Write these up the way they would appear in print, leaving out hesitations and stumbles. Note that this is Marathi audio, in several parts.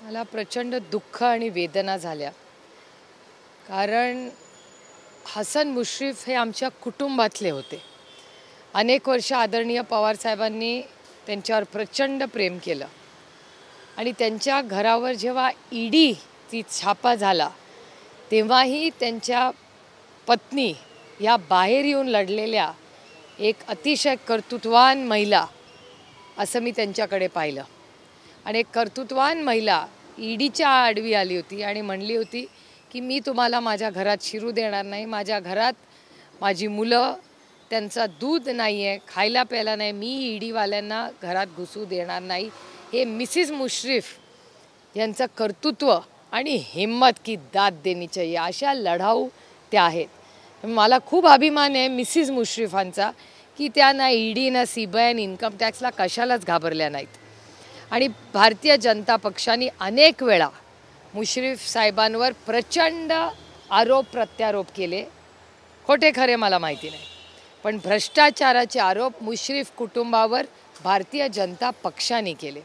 मला प्रचंड दुःख आणि वेदना झाल्या. कारण हसन मुश्रीफ हे आमच्या कुटुंबातले होते. अनेक वर्ष आदरणीय पवारसाहेबांनी त्यांच्यावर प्रचंड प्रेम केलं आणि त्यांच्या घरावर जेव्हा ईडीचा छापा झाला तेव्हाही त्यांच्या पत्नी या बाहेर येऊन लढलेल्या एक अतिशय कर्तृत्ववान महिला असं मी त्यांच्याकडे पाहिलं. आणि एक कर्तृत्ववान महिला ईडीच्या आडवी आली होती आणि म्हणली होती की मी तुम्हाला माझ्या घरात शिरू देणार नाही, माझ्या घरात माझी मुलं त्यांचं दूध नाही आहे, खायला प्यायला नाही, मी ईडीवाल्यांना घरात घुसू देणार नाही. हे मिसिस मुश्रीफ यांचं कर्तृत्व आणि हिम्मत की दाद देनी चाहिए अशा लढाऊ त्या आहेत. मला खूप अभिमान आहे मिसिस मुश्रीफांचा की त्या ना ईडी ना सीबीआय आणि इन्कम टॅक्सला कशालाच घाबरल्या नाहीत. आणि भारतीय जनता पक्षाने अनेक वेळा मुश्रीफ साहेबांवर प्रचंड आरोप प्रत्यारोप केले. खोटे खरे मला माहिती नाही, पण भ्रष्टाचाराचे आरोप मुश्रीफ कुटुंबावर भारतीय जनता पक्षाने केले.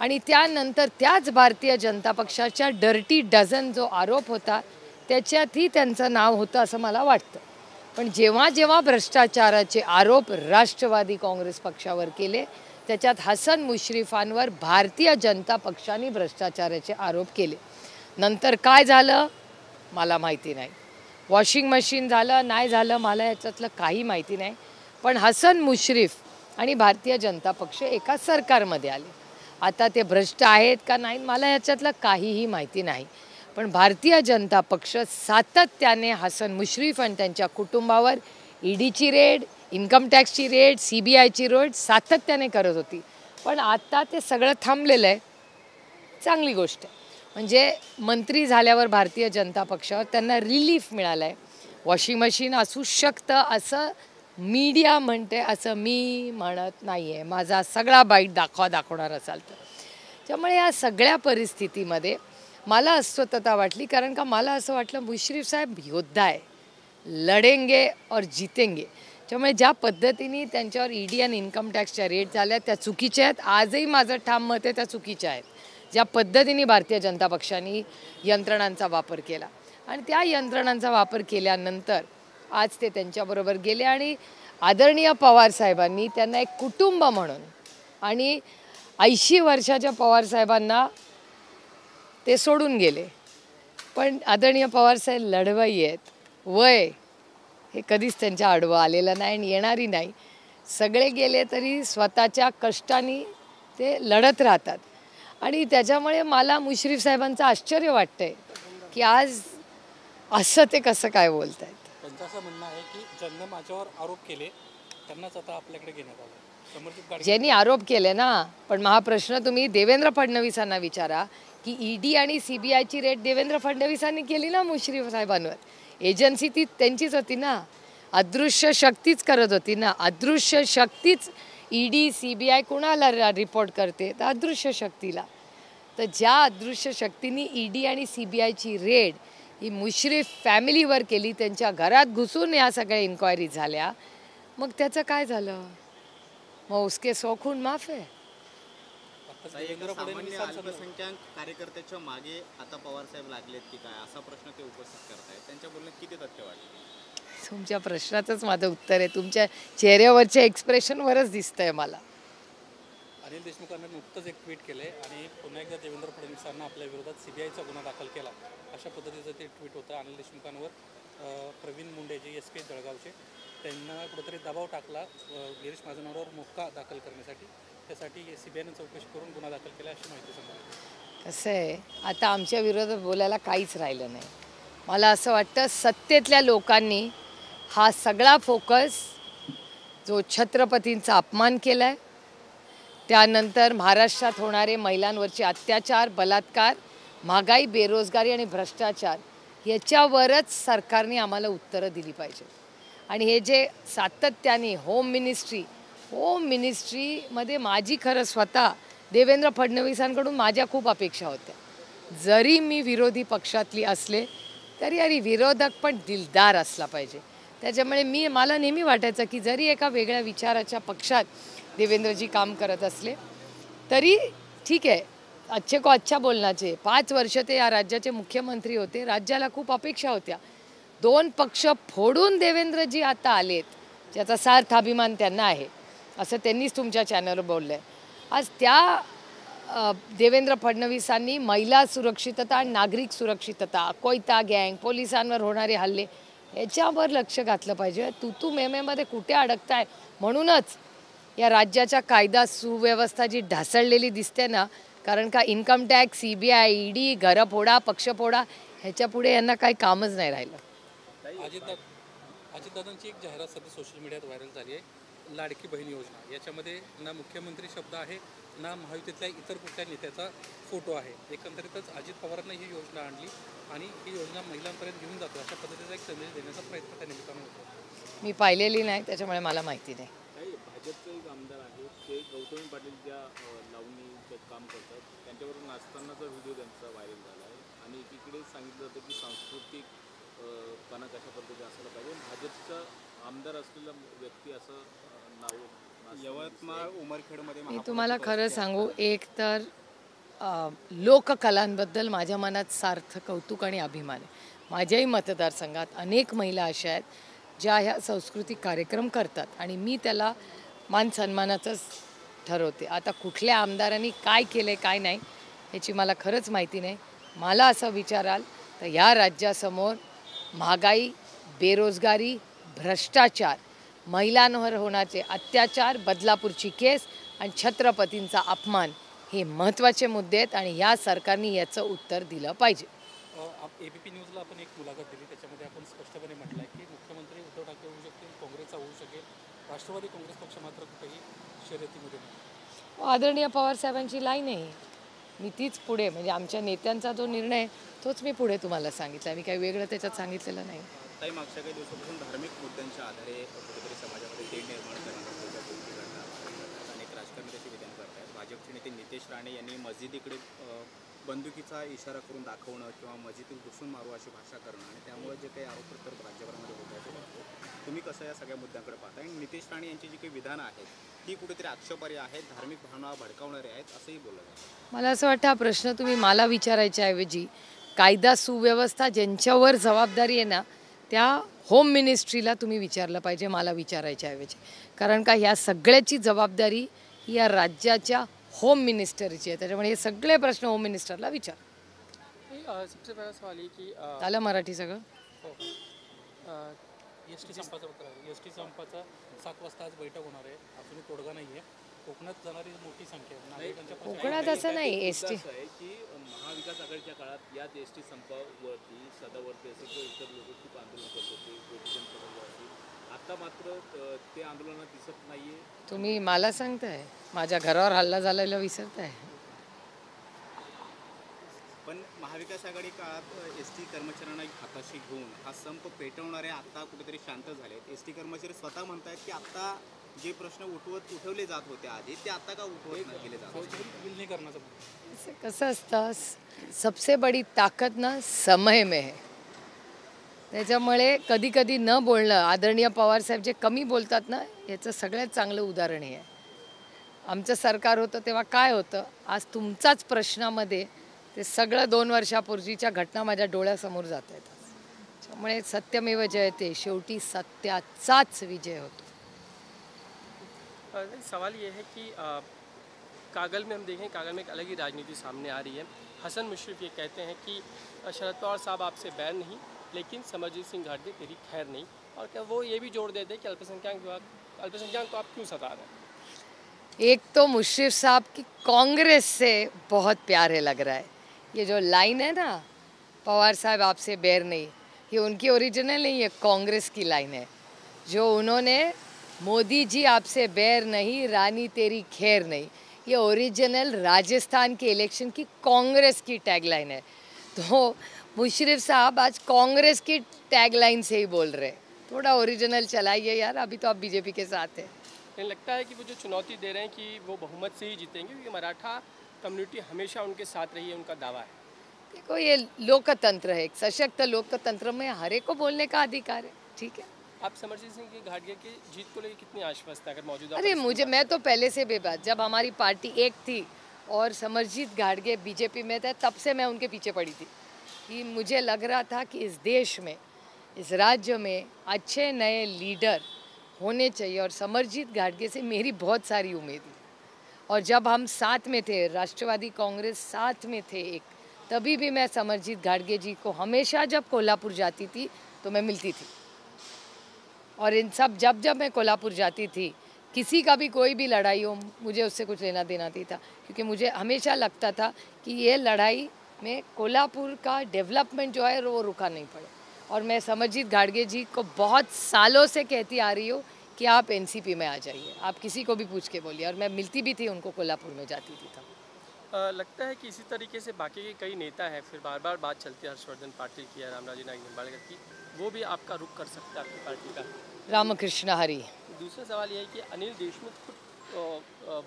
आणि त्यानंतर त्याच भारतीय जनता पक्षाच्या डर्टी डझन जो आरोप होता त्याच्यातही त्यांचं नाव होतं असं मला वाटतं. पण जेव्हा जेव्हा भ्रष्टाचाराचे आरोप राष्ट्रवादी काँग्रेस पक्षावर केले त्याच्यात हसन मुश्रीफांवर भारतीय जनता पक्षाने भ्रष्टाचाराचे आरोप केले. नंतर काय झालं मला माहिती नाही. वॉशिंग मशीन झालं नाही झालं मला याच्यातलं काही माहिती नाही. पण हसन मुश्रीफ आणि भारतीय जनता पक्ष एका सरकारमध्ये आले. आता ते भ्रष्ट आहेत का नाही मला याच्यातलं काहीही माहिती नाही. पण भारतीय जनता पक्ष सातत्याने हसन मुश्रीफ आणि त्यांच्या कुटुंबावर ईडीची रेड, इन्कम टॅक्सची रेड, सीबीआयची रेड सातत्याने करत होती. पण आता ते सगळं थांबलेलं आहे. चांगली गोष्ट आहे. म्हणजे मंत्री झाल्यावर भारतीय जनता पक्षावर त्यांना रिलीफ मिळालं आहे. वॉशिंग मशीन असू शकतं असं मीडिया म्हणते, असं मी म्हणत नाही आहे. माझा सगळा बाईट दाखवणार असाल तर. त्यामुळे या सगळ्या परिस्थितीमध्ये मला अस्वस्थता वाटली. कारण का मला असं वाटलं मुश्रीफ साहेब योद्धा आहे, लढेंगे और जीतेंगे. त्यामुळे ज्या पद्धतीने त्यांच्यावर ईडी आणि इन्कम टॅक्सच्या रेट झाल्या त्या चुकीच्या आहेत. आजही माझं ठाम मत आहे त्या चुकीच्या आहेत. ज्या पद्धतीने भारतीय जनता पक्षाने यंत्रणांचा वापर केला आणि त्या यंत्रणांचा वापर केल्यानंतर आज ते त्यांच्याबरोबर गेले आणि आदरणीय पवारसाहेबांनी त्यांना एक कुटुंब म्हणून आणि 80 वर्षाच्या पवारसाहेबांना ते सोडून गेले. पण आदरणीय पवारसाहेब लढवई आहेत. वय हे कधीच त्यांच्या आडवं आलेलं नाही आणि येणारी नाही. सगळे गेले तरी स्वतःच्या कष्टाने ते लढत राहतात. आणि त्याच्यामुळे मला मुश्रीफ साहेबांचं आश्चर्य वाटतंय की आज असं ते कसं काय बोलत आहेत. त्यांचं असं म्हणणं आहे की ज्यांनी माझ्यावर आरोप केले त्यांनाच आता आपल्याकडे घेण्यात आलं. ज्यांनी आरोप केले ना, पण हा प्रश्न तुम्ही देवेंद्र फडणवीसांना विचारा की ईडी आणि सीबीआयची रेड देवेंद्र फडणवीसांनी केली ना मुश्रीफ साहेबांवर. एजन्सी ती त्यांचीच होती ना, अदृश्य शक्तीच करत होती ना. अदृश्य शक्तीच ईडी सीबीआय कुणाला रिपोर्ट करते तर अदृश्य शक्तीला. तर ज्या अदृश्य शक्तीने ईडी आणि सीबीआयची रेड ही मुश्रीफ फॅमिलीवर केली, त्यांच्या घरात घुसून या सगळ्या इन्क्वायरी झाल्या, मग त्याचं काय झालं? मग उसके सौ खून माफ आहे. अल्पसंख्याक कार्यकर्त्याच्या मागे आता पवार साहेब लागलेत की काय असा प्रश्न ते उपस्थित करतायत. त्यांच्या बोलण्यात किती तथ्य वाटतं? तुमच्या प्रश्नाचंच माझं उत्तर आहे. तुमच्या चेहऱ्यावरच्या एक्सप्रेशनवरच दिसतंय मला. अनिल देशमुखांनी नुकतंच एक ट्विट केले आणि पुन्हा एकदा देवेंद्र फडणवीसांना आपल्या विरोधात सीबीआयचा गुन्हा दाखल केला अशा पद्धतीचं ते ट्विट होतं. अनिल देशमुखांवर प्रवीण मुंडे जे SP जळगावचे त्यांना कुठेतरी दबाव टाकला गिरीश महाजनावर मोक्का दाखल करण्यासाठी. त्यासाठी सीबीआयनं चौकशी करून गुन्हा दाखल केला अशी माहिती समजली. कसं आहे आता आमच्या विरोधात बोलायला काहीच राहिलं नाही. मला असं वाटतं सत्तेतल्या लोकांनी हा सगळा फोकस जो छत्रपतींचा अपमान केला आहे, त्यानंतर महाराष्ट्रात होणारे महिलांवरचे अत्याचार, बलात्कार, महागाई, बेरोजगारी आणि भ्रष्टाचार याच्यावरच सरकारने आम्हाला उत्तरं दिली पाहिजे. आणि हे जे सातत्याने होम मिनिस्ट्रीमध्ये माझी खरं स्वतः देवेंद्र फडणवीसांकडून माझ्या खूप अपेक्षा होत्या. जरी मी विरोधी पक्षातली असले तरी अरे विरोधक पण दिलदार असला पाहिजे. त्याच्यामुळे मला नेहमी वाटायचं की जरी एका वेगळ्या विचाराच्या पक्षात देवेंद्रजी काम करत असले तरी ठीक आहे, अच्छे को अच्छा बोलना चाहिए. 5 वर्ष ते या राज्याचे मुख्यमंत्री होते. राज्याला खूप अपेक्षा होत्या. 2 पक्ष फोडून देवेंद्रजी आता आलेत, ज्याचा सार्थ अभिमान त्यांना आहे, असं त्यांनीच तुमच्या चॅनलवर बोललं आहे. आज त्या देवेंद्र फडणवीसांनी महिला सुरक्षितता आणि नागरिक सुरक्षितता, कोयता गँग, पोलिसांवर होणारे हल्ले याच्यावर लक्ष घातलं पाहिजे. तू मेमेमध्ये कुठे अडकताय? म्हणूनच या राज्याच्या कायदा सुव्यवस्था जी ढासळलेली दिसते ना, कारण का इन्कम टॅक्स, CBI, ED, घरं फोडा, पक्ष फोडा, ह्याच्या पुढे यांना काही कामच नाही राहिलं. अजितदादांची एक जाहिरात सध्या सोशल मीडियात व्हायरल झाली आहे, लाडकी बहीण योजना. याच्यामध्ये ना मुख्यमंत्री शब्द आहे, ना महायुतीतल्या इतर कुठल्या नेत्याचा फोटो आहे. एकंदरीतच अजित पवारांनी ही योजना आणली आणि ही योजना महिलांपर्यंत घेऊन जातो, अशा पद्धतीचा एक संदेश देण्याचा प्रयत्न त्या निमित्तानं होतो. मी पाहिलेली नाही, त्याच्यामुळे मला माहिती नाही. भाजपचे एक आमदार आहेत ते गौतमी पाटील ज्या लावणीचं काम करतात त्यांच्यावरून नाचतानाचा व्हिडिओ त्यांचा व्हायरल झाला आहे आणि एकीकडे सांगितलं जातं की सांस्कृतिक पणा कशा पद्धतीने असायला पाहिजे. भाजपचा आमदार असलेला व्यक्ती असं नाव यवतमाळ उमरखेडमध्ये मी तुम्हाला खरं सांगू, एक तर लोककलांबद्दल माझ्या मनात सार्थ कौतुक आणि अभिमान आहे. माझ्याही मतदारसंघात अनेक महिला अशा आहेत ज्या ह्या सांस्कृतिक कार्यक्रम करतात आणि मी त्याला मान सन्मानाचंच ठरवते. आता कुठल्या आमदारांनी काय केलं काय नाही ह्याची मला खरंच माहिती नाही. मला असं विचाराल तर ह्या राज्यासमोर महागाई, बेरोजगारी, भ्रष्टाचार, महिलांवर होण्याचे अत्याचार, बदलापूरची केस आणि छत्रपतींचा अपमान हे महत्त्वाचे मुद्दे आहेत आणि या सरकारने याचं उत्तर दिलं पाहिजे. ABP न्यूजला आपण एक मुलाखत दिली, त्याच्यामध्ये आपण स्पष्टपणे म्हटलं आहे की मुख्यमंत्री उद्धव ठाकरे होऊ शकतील, काँग्रेसचा होऊ शकेल, राष्ट्रवादी काँग्रेस पक्ष मात्र कुठेही शर्यतीमध्ये नाही. आदरणीय पवार साहेबांची लाईन आहे, मी तीच पुढे, म्हणजे आमच्या नेत्यांचा जो निर्णय तोच मी पुढे तुम्हाला सांगितला. मी काही वेगळं त्याच्यात सांगितलेलं नाही. ताई, मागच्या काही दिवसापासून धार्मिक मुद्द्यांच्या आधारे कुठेतरी समाजामध्ये तेढ निर्माण करण्याच्या गोष्टी घडतात. अनेक राजकारणी त्याचे विधान करतात. भाजपचे नेते नितेश राणे यांनी मस्जिदीकडे बंदुकीचा इशारा करून दाखवणं किंवा मस्जिदीत घुसून मारू अशी भाषा करणं आणि त्यामुळे जे काही आरोप प्रत्यारोप राज्यभरामध्ये होत आहे ते बघतो. तुम्ही कसं या सगळ्या मुद्द्यांकडे पाहता? आणि नितेश राणे यांची जी काही विधानं आहेत ती कुठेतरी आक्षेपार्ह आहेत, धार्मिक भावना भडकावणारे आहेत असंही बोललं जातं. मला असं वाटतं हा प्रश्न तुम्ही मला विचारायच्या ऐवजी कायदा सुव्यवस्था ज्यांच्यावर जबाबदारी आहे ना त्या होम मिनिस्ट्रीला तुम्ही विचारलं पाहिजे, मला विचारायच्या ऐवजी. कारण का ह्या सगळ्याची जबाबदारी या राज्याच्या होम मिनिस्टरची आहे. त्याच्यामुळे हे सगळे प्रश्न होम मिनिस्टरला विचार. सबसे पहला सवाल ये कि आलं मराठी सगळं? एस टी संपाचा 7 वाजता आज बैठक होणार आहे. अजूनही तोडगा नाही आहे. कोकणात जाणारी मोठी संख्या आहे. नागरिकांच्या कोकणात असं नाही, ST असं आहे की महाविकास आघाडीच्या काळात याच एसटी संपावरती सदावरती असे किंवा इतर लोक खूप आंदोलन करत होते, गोपीचंद पडळकरवरती. आता मात्र ते आंदोलनात दिसत नाहीये. तुम्ही मला सांगताय माझ्या घरावर हल्ला झालेला विसरताय? पण महाविकास आघाडी काळात एसटी कर्मचाऱ्यांना हाताशी घेऊन हा संप पेटवणारे आता कुठेतरी शांत झाले. एसटी कर्मचारी स्वतः म्हणतात की आता जे प्रश्न उठवले जात होते आधी ते आता का उठवत गेले जात आहेत? विलीनीकरणाचा कसं असतं, सबसे बडी ताकद ना समय में है. त्याच्यामुळे कधी कधी न बोलणं, आदरणीय पवारसाहेब जे कमी बोलतात ना याचं सगळ्यात चांगलं उदाहरण हे आहे. आमचं सरकार होतं तेव्हा काय होतं, आज तुमचाच प्रश्नामध्ये ते सगळं 2 वर्षापूर्वीच्या घटना माझ्या डोळ्यासमोर जात आहेत. त्यामुळे सत्यमेव जयते, शेवटी सत्याचाच विजय होतो. सवाल ये है कि कागल में हम देखें, कागल में एक अलग ही राजनीति सामने आ रही है. हसन मुशर्रफ ये कहते हैं कि शरद पवार साहब आपसे बैर नहीं, लेकिन समरजीत सिंह घाटी तेरी खैर नहीं. और क्या वो ये भी जोड़ देते हैं कि अल्पसंख्यक को आप क्यों सता रहे हैं? एक तो मुशर्रफ साहब की कांग्रेस से बहुत प्यारे लग रहा है. ये जो लाइन है ना, पवार साहब आपसे बैर नहीं, ये उनकी ओरिजिनल नहीं, ये कांग्रेस की लाइन है. जो उन्होंने मोदी जी आपसे बैर नहीं, रानी तेरी खैर नहीं, ये ओरिजिनल राजस्थान के इलेक्शन की कांग्रेस की टैगलाइन है. तो मुशर्रफ साहब आज कांग्रेस की टैगलाइन से ही बोल रहे हैं. थोड़ा ओरिजिनल चलाइए यार, अभी तो आप बीजेपी के साथ हैं. लेकिन लगता है कि वो जो चुनौती दे रहे हैं कि वो बहुमत से ही जीतेंगे, क्योंकि मराठा कम्युनिटी हमेशा उनके साथ रही है, उनका दावा है. देखो ये लोकतंत्र है, एक सशक्त लोकतंत्र में हर एक को बोलने का अधिकार है. ठीक है. आप समरजीत सिंह की घाटिया की जीत को लेकर कितनी आश्वस्त है अगर मौजूदा? अरे मैं तो पहले से बेबाक, जब हमारी पार्टी एक थी और समरजीत घाटगे बीजेपी में थे, तब से मैं उनके पीछे पड़ी थी कि मुझे लग रहा था कि इस देश में, इस राज्य में अच्छे नए लीडर होने चाहिए और समरजीत घाटगे से मेरी बहुत सारी उम्मीद थी। और जब हम साथ में थे, राष्ट्रवादी कांग्रेस साथ में थे एक, तभी भी मैं समरजीत घाटगे जी को हमेशा जब कोल्हापुर जाती थी तो मैं मिलती थी। और इन सब जब मैं कोल्हापुर जाती थी, किसी का भी कोई भी लड़ाई हो, मुझे उससे कुछ लेना देना नहीं था, क्योंकि मुझे हमेशा लगता था कि ये लड़ाई में कोल्हापुर का डेवलपमेंट जो है वो रुका नहीं पड़े। और मैं समरजीत घाटगे जी को बहुत सालों से कहती आ रही हूँ कि आप एनसीपी में आ जाइए, आप किसी को भी पूछ के बोलिए। और मैं मिलती भी थी उनको, कोल्हापुर में जाती थी तब। लगता है कि इसी तरीके से बाकी के कई नेता हैं, फिर बार बार बात चलती है हर्षवर्धन पाटिल की या रामराजी नाईक निंबाड़कर की, वो भी आपका रुख कर सकता है आपकी पार्टी का। रामकृष्ण हरी। दूसरा सवाल ये है कि अनिल देशमुख खुद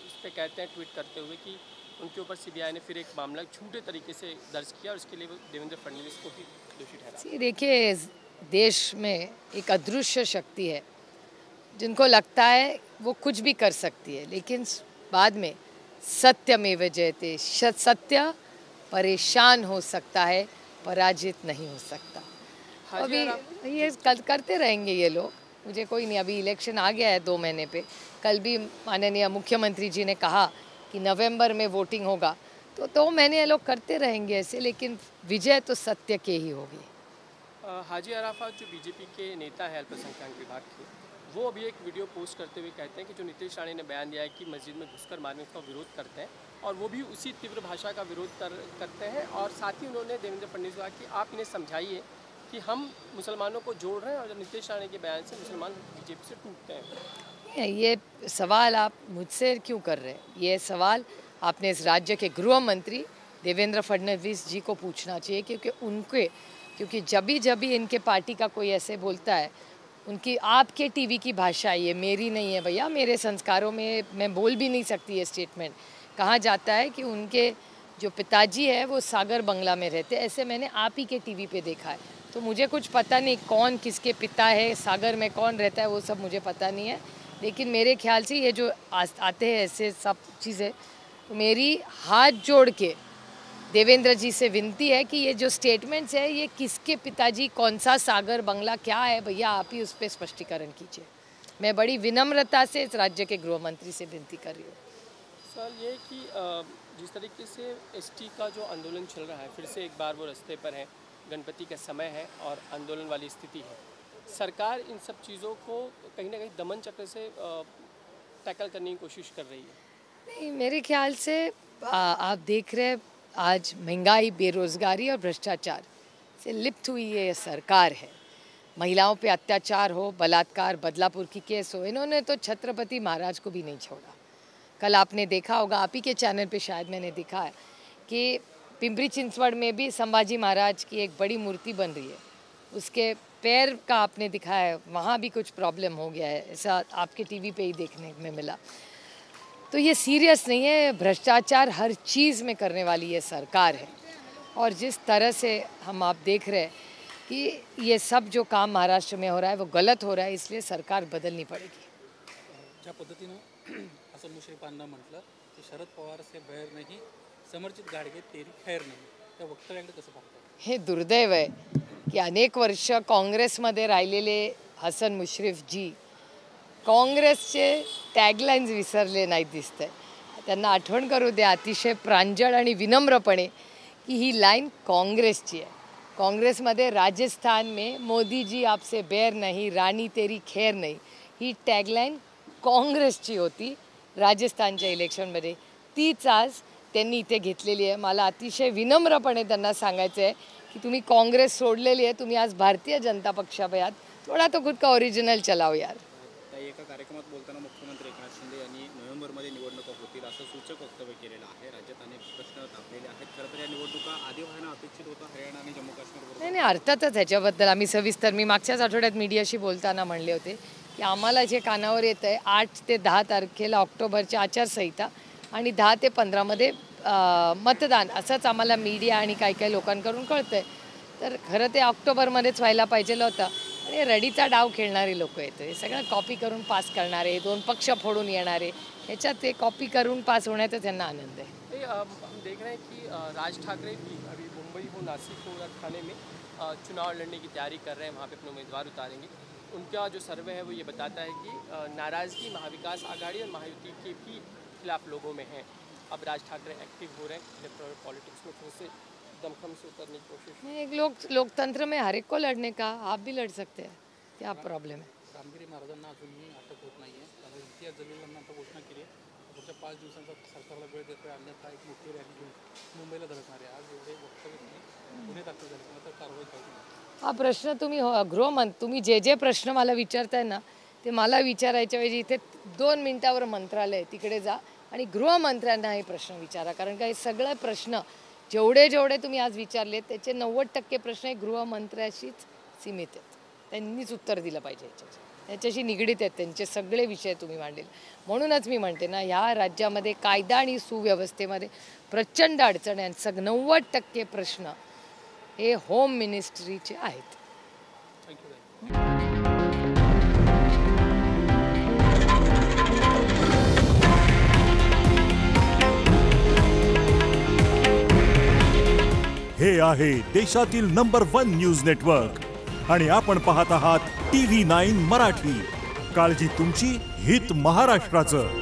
इस पे कहते हैं ट्वीट करते हुए कि उनके ऊपर सीबीआई ने फिर एक मामला झूठे तरीके से दर्ज किया और इसके लिए वो देवेंद्र फडणवीस को भी दोषी ठहरा। देखिए, देश में एक अदृश्य शक्ति है जिनको लगता है वो कुछ भी कर सकती है, लेकिन बाद में सत्यमेव जयते, सत्य परेशान हो सकता है, पराजित नहीं हो सकता। अभी ये करते रहेंगे ये लोग, मुझे कोई नहीं। अभी इलेक्शन आ गया है 2 महीने पे। कल भी माननीय मुख्यमंत्री जी ने कहा कि नवंबर में वोटिंग होगा, तो 2 महीने ये लोग करते रहेंगे ऐसे, लेकिन विजय तो सत्य के ही होगी। हाजी अराफात जो बीजेपी के नेता है अल्पसंख्यक विभाग के, वो अभी एक वीडियो पोस्ट करते हुए कहते हैं कि जो नीतीश राणे ने बयान दिया है कि मस्जिद में घुसकर मारने का विरोध करते हैं, और वो भी उसी तीव्र भाषा का विरोध करते हैं। और साथ ही उन्होंने देवेंद्र फडणवीस को कहा कि आप इन्हें समझाइए कि हम मुसलमानों को जोड़ रहे हैं, और नीतीश राणे के बयान से मुसलमान बीजेपी से टूटते हैं। ये सवाल आप मुझसे क्यों कर रहे हैं? ये सवाल आपने इस राज्य के गृह मंत्री देवेंद्र फडणवीस जी को पूछना चाहिए, क्योंकि जब भी इनके पार्टी का कोई ऐसे बोलता है, उनकी आपके टीवी की भाषा, ये मेरी नहीं है भैया। मेरे संस्कारों में मैं बोल भी नहीं सकती ये स्टेटमेंट। कहा जाता है कि उनके जो पिताजी है वो सागर बंगला में रहते, ऐसे मैंने आप ही के टीवी पे देखा है। तो मुझे कुछ पता नहीं कौन किसके पिता है, सागर में कौन रहता है, वो सब मुझे पता नहीं है। लेकिन मेरे ख्याल से ये जो आते हैं ऐसे सब चीज़ें, मेरी हाथ जोड़ के देवेंद्र जी से विनती है कि ये जो स्टेटमेंट्स है, ये किसके पिताजी, कौन सा सागर बंगला, क्या है भैया, आप ही उस पर स्पष्टीकरण कीजिए। मैं बड़ी विनम्रता से इस राज्य के गृह मंत्री से विनती कर रही हूँ। सवाल ये है कि जिस तरीके से एसटी का जो आंदोलन चल रहा है, फिर से एक बार वो रास्ते पर है, गणपति का समय है और आंदोलन वाली स्थिति है, सरकार इन सब चीज़ों को कहीं ना कहीं दमन चक्र से टैकल करने की कोशिश कर रही है। नहीं, मेरे ख्याल से आप देख रहे हैं आज महंगाई, बेरोजगारी और भ्रष्टाचार से लिप्त हुई ये सरकार है। महिलाओं पे अत्याचार हो, बलात्कार, बदलापुर की केस हो, इन्होंने तो छत्रपति महाराज को भी नहीं छोड़ा। कल आपने देखा होगा, आप ही के चैनल पे शायद मैंने दिखा है कि पिंपरी चिंचवड़ में भी संभाजी महाराज की एक बड़ी मूर्ति बन रही है, उसके पैर का आपने दिखाया है, वहाँ भी कुछ प्रॉब्लम हो गया है, ऐसा आपके टीवी पे ही देखने में मिला। तो ये सीरियस नहीं है। भ्रष्टाचार हर चीज़ में करने वाली ये सरकार है, और जिस तरह से आप देख रहे हैं कि ये सब जो काम महाराष्ट्र में हो रहा है वो गलत हो रहा है, इसलिए सरकार बदलनी पड़ेगी। ज्या पद्धतीनं हसन मुश्रीफांना म्हटलं की शरद पवार से बैर नहीं, समरजित घाटगे तेरी खैर नाही, त्या वक्तव्याकडे कसं पाहता? हे दुर्दैव आहे की अनेक वर्ष काँग्रेसमध्ये राहिलेले हसन मुश्रीफ जी काँग्रेसचे टॅगलाईन्स विसरले नाही दिसत आहे. त्यांना आठवण करू द्या अतिशय प्रांजळ आणि विनम्रपणे की ही लाईन काँग्रेसची आहे. काँग्रेसमध्ये राजस्थान में मोदी जी आपसे बैर नहीं, रानी तेरी खैर नहीं, ही टॅगलाईन काँग्रेसची होती राजस्थानच्या इलेक्शनमध्ये. तीच आज त्यांनी इथे घेतलेली आहे. मला अतिशय विनम्रपणे त्यांना सांगायचं आहे की तुम्ही काँग्रेस सोडलेली आहे, तुम्ही आज भारतीय जनता पक्षामध्ये आहात, थोडा तो खुद का ओरिजिनल चलाओ यार. एका कार्यक्रमात बोलताना मुख्यमंत्री एकनाथ शिंदे यांनी नोव्हेंबरमध्ये निवडणुका होतील असं सूचक वक्तव्य केलेलं आहे. राज्यात अनेक प्रश्न तापलेले आहेत. खरं तर या निवडणुका आधी व्हायला अपेक्षित होतं हरियाणा आणि जम्मू काश्मीर. नाही, अर्थातच ह्याच्याबद्दल आम्ही सविस्तर, मी मागच्याच आठवड्यात मीडियाशी बोलताना म्हणले होते की आम्हाला जे कानावर येतं आहे 8 ते 10 तारखेला ऑक्टोबरची आचारसंहिता आणि 10 ते 15मध्ये मतदान, असंच आम्हाला मीडिया आणि काही काही लोकांकडून कळतं आहे. तर खरं ते ऑक्टोबरमध्येच व्हायला पाहिजे होतं. आणि रडीचा डाव खेळणारे लोक आहेत, हे सगळं कॉपी करून पास करणारे, 2 पक्ष फोडून येणारे, ह्याच्यात ते कॉपी करून पास होण्याचा त्यांना आनंद आहे. हम देख रहे हैं कि राज ठाकरे भी अभी मुंबई हो, नासिक हो या ठाणे में चुनाव लड़ने की तैयारी कर रहे हैं, वहाँ पे अपने उम्मीदवार उतारेंगे. उनका जो सर्वे है वो ये बताता है कि नाराज़गी महाविकास आघाड़ी और महायुति के भी खिलाफ लोगों में है. अब राज ठाकरे एक्टिव हो रहे हैं इलेक्टोरल पॉलिटिक्स में, फिर से दमखम से उतरने की कोशिश. नहीं, एक लोकतंत्र में हर एक को लड़ने का, आप भी लड़ सकते हैं, क्या प्रॉब्लेम है. रामगिरी महाराजांना अजूनही अटक होत नाही आहे. त्यामुळे इम्तियाज जलीलांना आता घोषणा केली आहे पुढच्या 5 दिवसांचा सरकारला वेळ देतोय, अन्यथा एक मोठी रॅली घेऊन मुंबईला धडकणार आहे. आज एवढे वक्तव्य तुम्ही गुन्हे दाखल झाले किंवा तर कारवाई पाहिजे. हा प्रश्न तुम्ही जे प्रश्न मला विचारताय ना ते मला विचारायच्या वेळी इथे 2 मिनिटावर मंत्रालय तिकडे जा आणि गृहमंत्र्यांना हे प्रश्न विचारा. कारण का हे सगळे प्रश्न जेवढे तुम्ही आज विचारले त्याचे 90% प्रश्न हे गृहमंत्र्याशीच सीमित आहेत. त्यांनीच उत्तर दिलं पाहिजे याच्याशी निगडीत आहेत त्यांचे सगळे विषय तुम्ही मांडले. म्हणूनच मी म्हणते ना ह्या राज्यामध्ये कायदा आणि सुव्यवस्थेमध्ये प्रचंड अडचण आहे. 90% प्रश्न हे होम मिनिस्ट्रीचे आहेत. थँक्यू. हे आहे देशातील नंबर 1 न्यूज नेटवर्क आणि आपण पाहत आहात TV9 मराठी. काळजी तुमची, हित महाराष्ट्राचं.